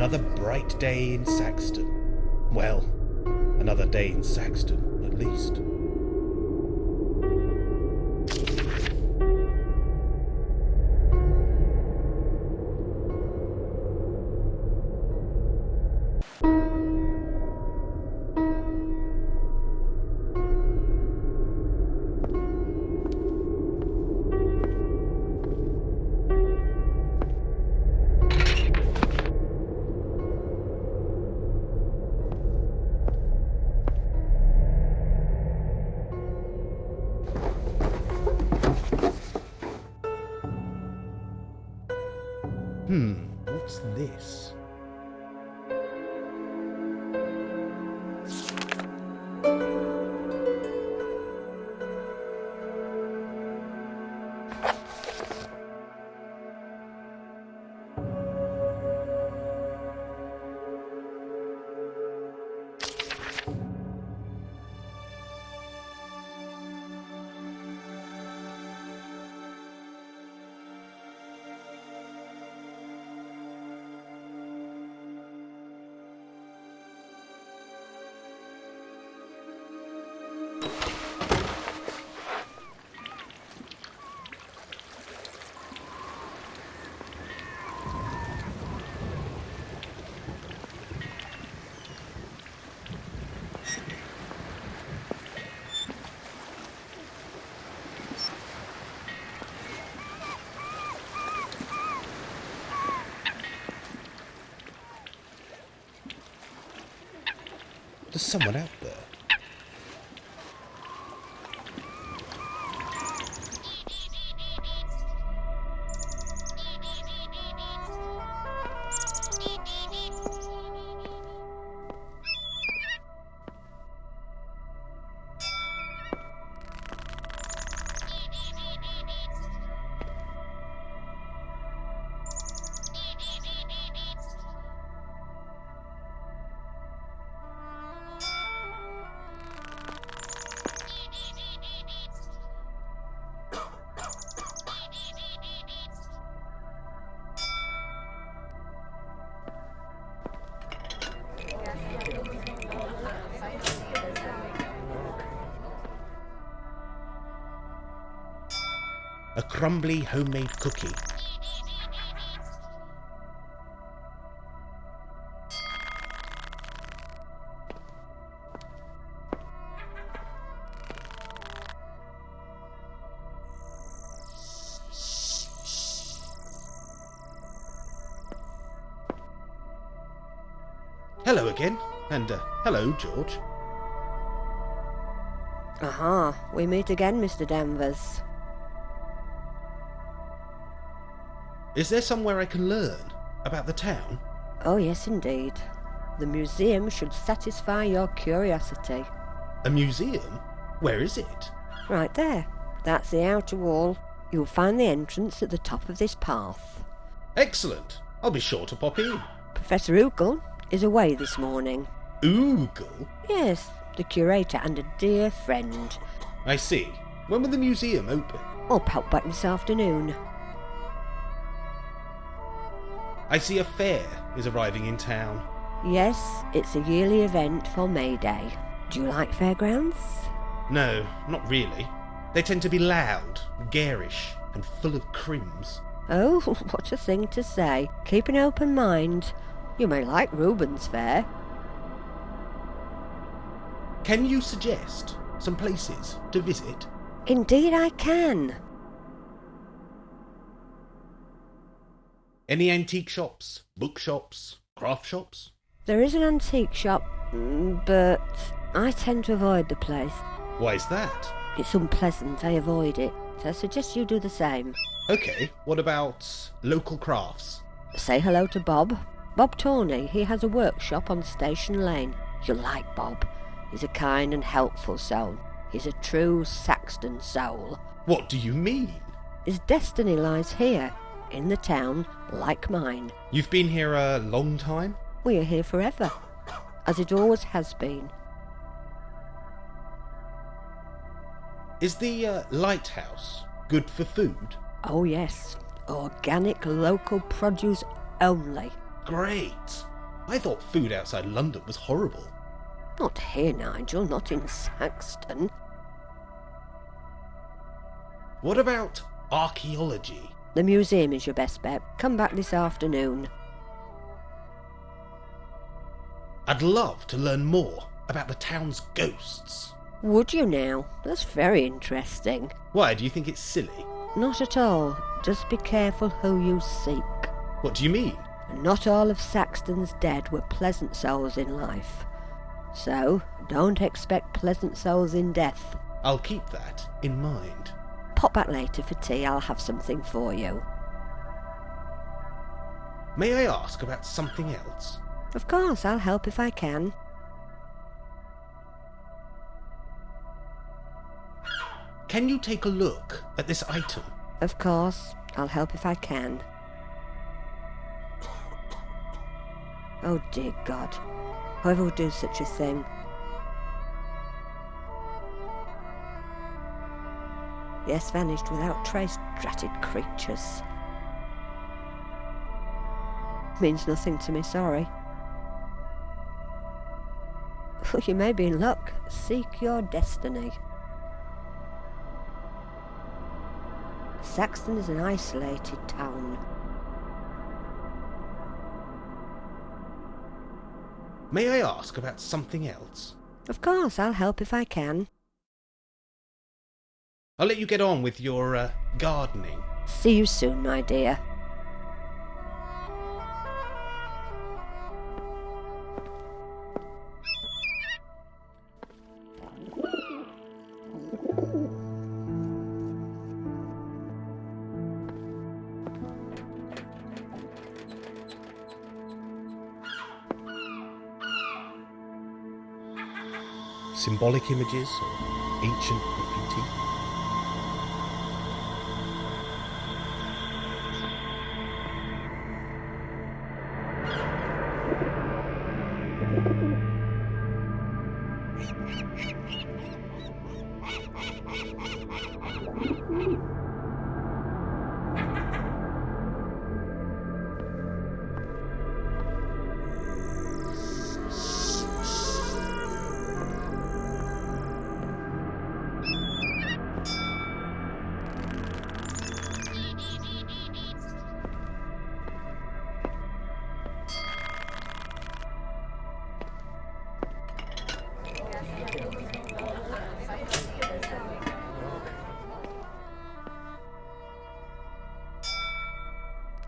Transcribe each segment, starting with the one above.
Another bright day in Saxton. Well, another day in Saxton, at least. What's this? There's someone out there. A crumbly homemade cookie. Hello again, and hello, George. Aha, we meet again, Mr. Danvers. Is there somewhere I can learn about the town? Oh yes, indeed. The museum should satisfy your curiosity. A museum? Where is it? Right there. That's the outer wall. You'll find the entrance at the top of this path. Excellent. I'll be sure to pop in. Professor Oogle is away this morning. Oogle? Yes, the curator and a dear friend. I see. When will the museum open? I'll pop back this afternoon. I see a fair is arriving in town. Yes, it's a yearly event for May Day. Do you like fairgrounds? No, not really. They tend to be loud, garish, and full of crims. Oh, what a thing to say. Keep an open mind. You may like Reuben's Fair. Can you suggest some places to visit? Indeed I can. Any antique shops, bookshops, craft shops? There is an antique shop, but I tend to avoid the place. Why is that? It's unpleasant, I avoid it. So I suggest you do the same. Okay, what about local crafts? Say hello to Bob. Bob Tawney, he has a workshop on Station Lane. You'll like Bob. He's a kind and helpful soul. He's a true Saxton soul. What do you mean? His destiny lies here, in the town, like mine. You've been here a long time? We are here forever, as it always has been. Is the lighthouse good for food? Oh yes, organic local produce only. Great! I thought food outside London was horrible. Not here, Nigel, not in Saxton. What about archaeology? The museum is your best bet. Come back this afternoon. I'd love to learn more about the town's ghosts. Would you now? That's very interesting. Why, do you think it's silly? Not at all. Just be careful who you seek. What do you mean? Not all of Saxton's dead were pleasant souls in life. So, don't expect pleasant souls in death. I'll keep that in mind. Pop back later for tea, I'll have something for you. May I ask about something else? Of course, I'll help if I can. Can you take a look at this item? Of course, I'll help if I can. Oh dear God, whoever would do such a thing? Yes, vanished without trace, dratted creatures. Means nothing to me, sorry. You may be in luck. Seek your destiny. Saxton is an isolated town. May I ask about something else? Of course, I'll help if I can. I'll let you get on with your gardening. See you soon, my dear. Symbolic images or ancient graffiti?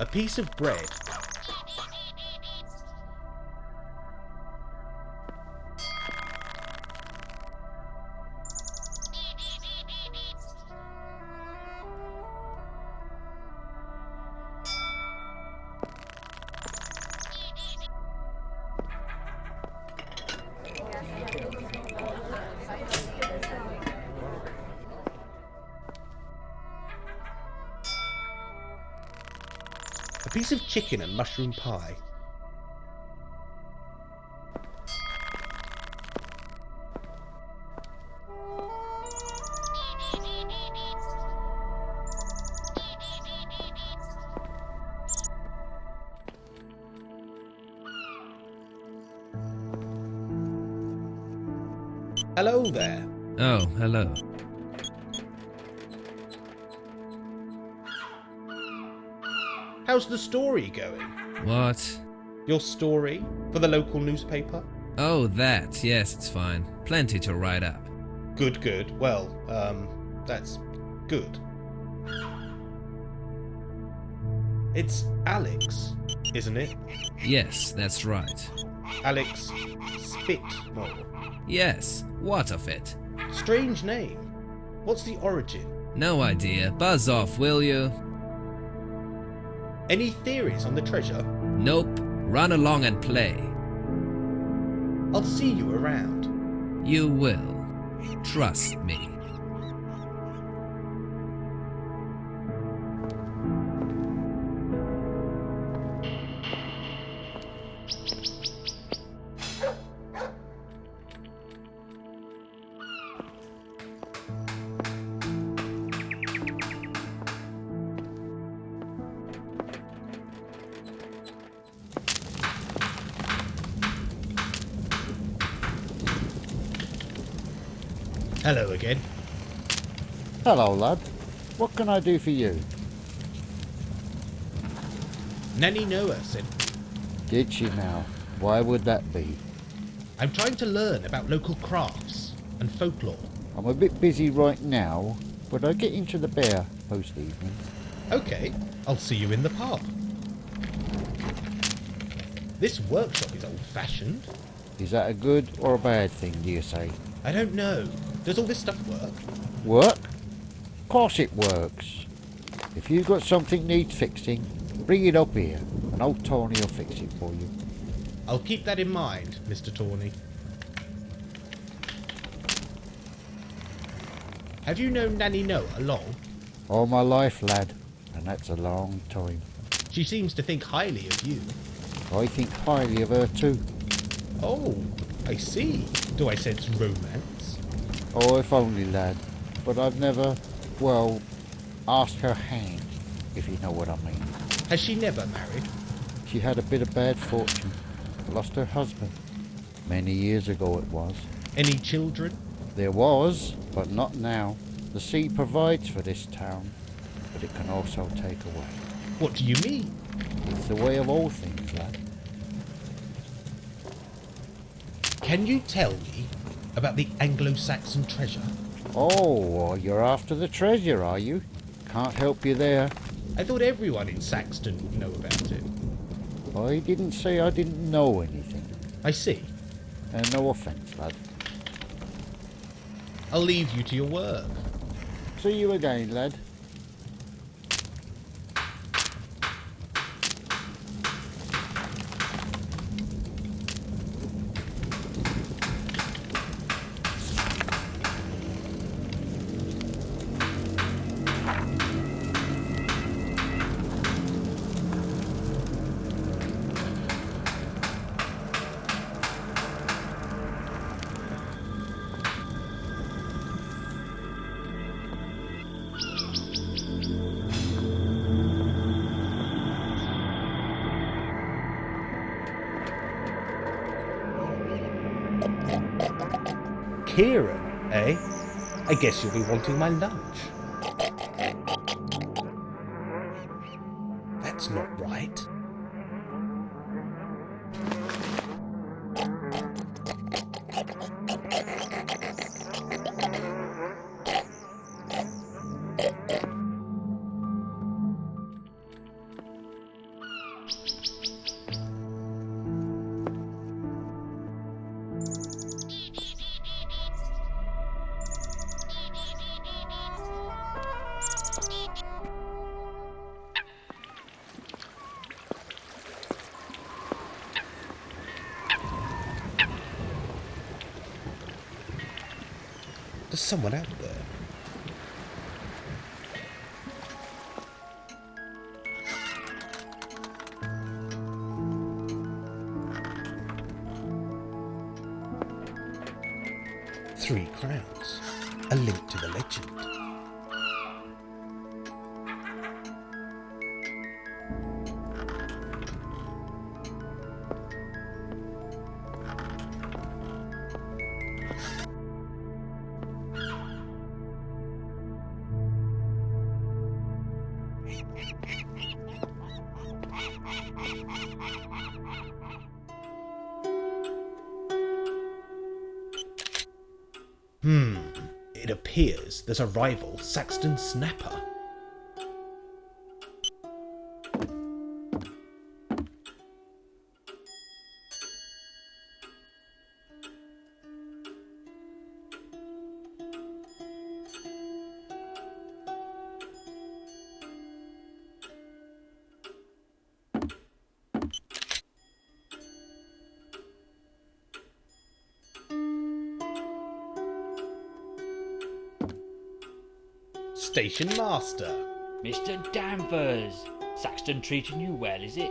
A piece of bread. A piece of chicken and mushroom pie. Hello there. Oh, hello. How's the story going? What? Your story for the local newspaper? Oh, that. Yes, it's fine. Plenty to write up. Good, good. Well, that's good. It's Alex, isn't it? Yes, that's right. Alex Spitmore. Yes, what of it? Strange name. What's the origin? No idea. Buzz off, will you? Any theories on the treasure? Nope. Run along and play. I'll see you around. You will. Trust me. Hello again. Hello, lad. What can I do for you? Nanny Noah said, Did she now? Why would that be? I'm trying to learn about local crafts and folklore. I'm a bit busy right now, but I get into the bear most evenings. Okay, I'll see you in the pub. This workshop is old-fashioned. Is that a good or a bad thing, do you say? I don't know. Does all this stuff work? Work? Of course it works. If you've got something needs fixing, bring it up here, and old Tony will fix it for you. I'll keep that in mind, Mr. Tawney. Have you known Nanny Noah long? All my life, lad, and that's a long time. She seems to think highly of you. I think highly of her too. Oh, I see. Do I sense romance? Oh, if only, lad. But I've never, well, asked her hand, if you know what I mean. Has she never married? She had a bit of bad fortune. Lost her husband. Many years ago it was. Any children? There was, but not now. The sea provides for this town, but it can also take away. What do you mean? It's the way of all things, lad. Can you tell me about the Anglo-Saxon treasure? Oh, you're after the treasure, are you? Can't help you there. I thought everyone in Saxton would know about it. I didn't say I didn't know anything. I see. And no offence, lad. I'll leave you to your work. See you again, lad. Kieran, eh? I guess you'll be wanting my lunch. That's not right. There's someone out there. £3. A link to the legend. It appears there's a rival Saxton snapper. Station Master. Mr. Danvers! Saxton treating you well, is it?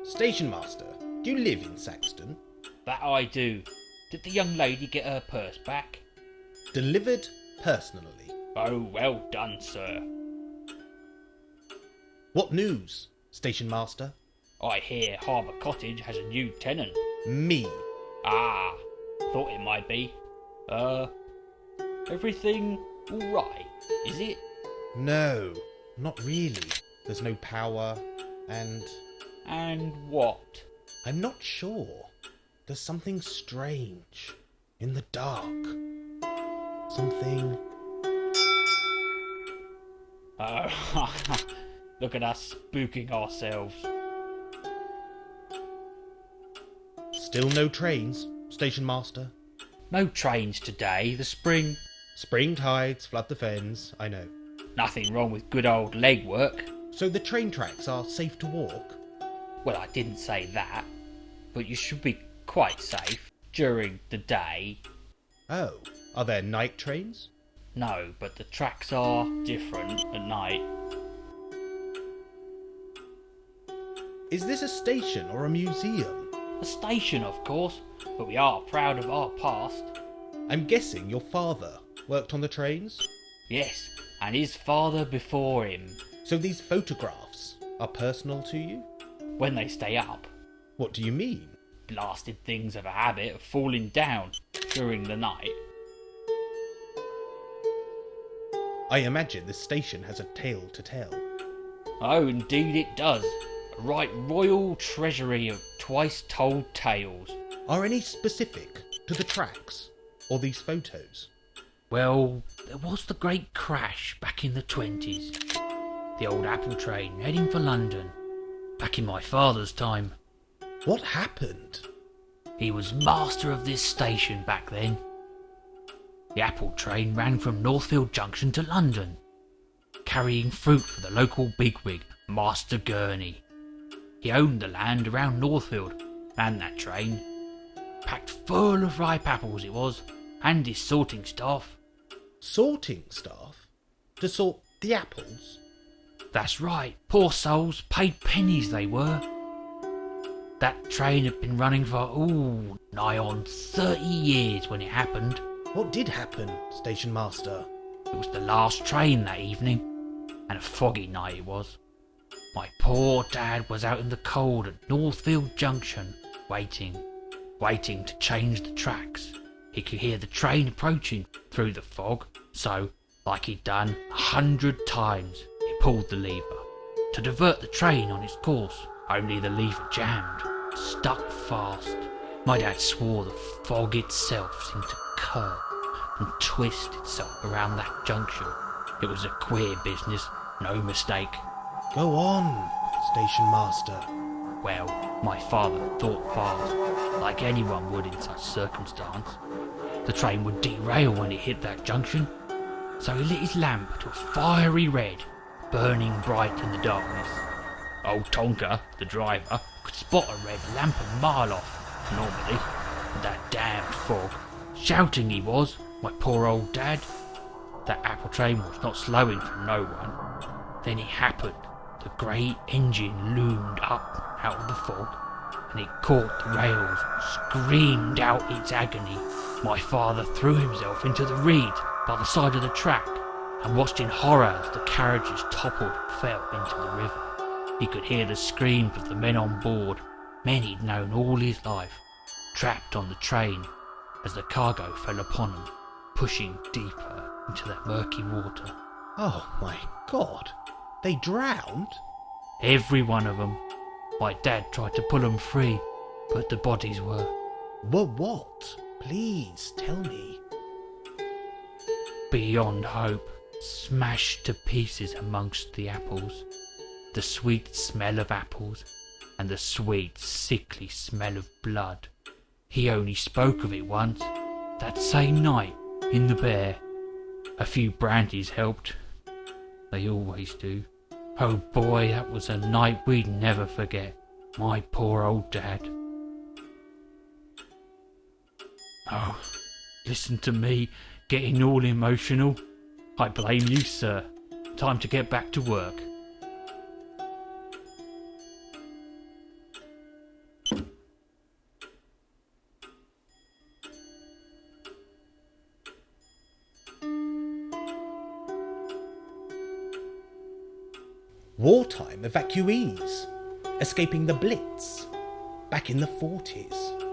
Station Master, do you live in Saxton? That I do. Did the young lady get her purse back? Delivered personally. Oh, well done, sir. What news, Station Master? I hear Harbour Cottage has a new tenant. Me. Ah, thought it might be. Everything alright, is it? No, not really. There's no power, and And what? I'm not sure. There's something strange in the dark. Something. Oh, look at us spooking ourselves. Still no trains, station master. No trains today, the spring. Spring tides flood the fens, I know. Nothing wrong with good old legwork. So the train tracks are safe to walk? Well, I didn't say that, but you should be quite safe during the day. Oh, are there night trains? No, but the tracks are different at night. Is this a station or a museum? A station, of course, but we are proud of our past. I'm guessing your father worked on the trains? Yes, and his father before him. So these photographs are personal to you? When they stay up, What do you mean? blasted things have a habit of falling down during the night. I imagine this station has a tale to tell. Oh, indeed it does. A right royal treasury of twice-told tales. Are any specific to the tracks or these photos? Well, there was the great crash back in the 20s. The old apple train heading for London. Back in my father's time. What happened? He was master of this station back then. The apple train ran from Northfield Junction to London, carrying fruit for the local bigwig, Master Gurney. He owned the land around Northfield, and that train. Packed full of ripe apples it was, and his sorting staff. Sorting staff? To sort the apples? That's right, poor souls, paid pennies they were. That train had been running for, nigh on 30 years when it happened. What did happen, station master? It was the last train that evening, and a foggy night it was. My poor dad was out in the cold at Northfield Junction, waiting to change the tracks. He could hear the train approaching through the fog, so, like he'd done 100 times, he pulled the lever to divert the train on its course. Only the lever jammed, stuck fast. My dad swore the fog itself seemed to curve and twist itself around that junction. It was a queer business, no mistake. Go on, station master. Well, my father thought fast, like anyone would in such circumstance. The train would derail when it hit that junction, so he lit his lamp to a fiery red, burning bright in the darkness. Old Tonka, the driver, could spot a red lamp a mile off, normally, in that damned fog. Shouting he was, my poor old dad. That apple train was not slowing for no one. Then it happened. The great engine loomed up out of the fog, and it caught the rails and screamed out its agony. My father threw himself into the reed by the side of the track and watched in horror as the carriages toppled and fell into the river. He could hear the screams of the men on board, men he'd known all his life, trapped on the train as the cargo fell upon them, pushing deeper into that murky water. Oh my God, they drowned? Every one of them. My dad tried to pull them free, but the bodies were What? Please tell me. beyond hope, smashed to pieces amongst the apples. The sweet smell of apples, and the sweet, sickly smell of blood. He only spoke of it once, that same night, in the Bear. A few brandies helped. They always do. Oh boy, that was a night we'd never forget. My poor old dad. Oh, listen to me, getting all emotional. I blame you, sir. Time to get back to work. Wartime evacuees, escaping the Blitz, back in the 40s.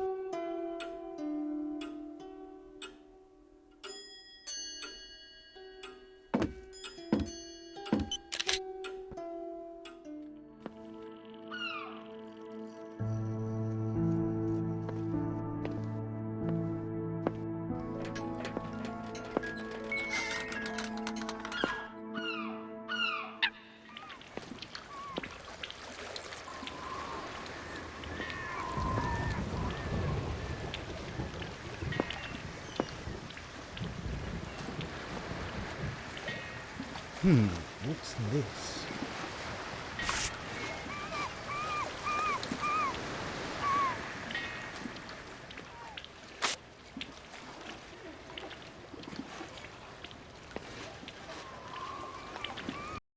What's this?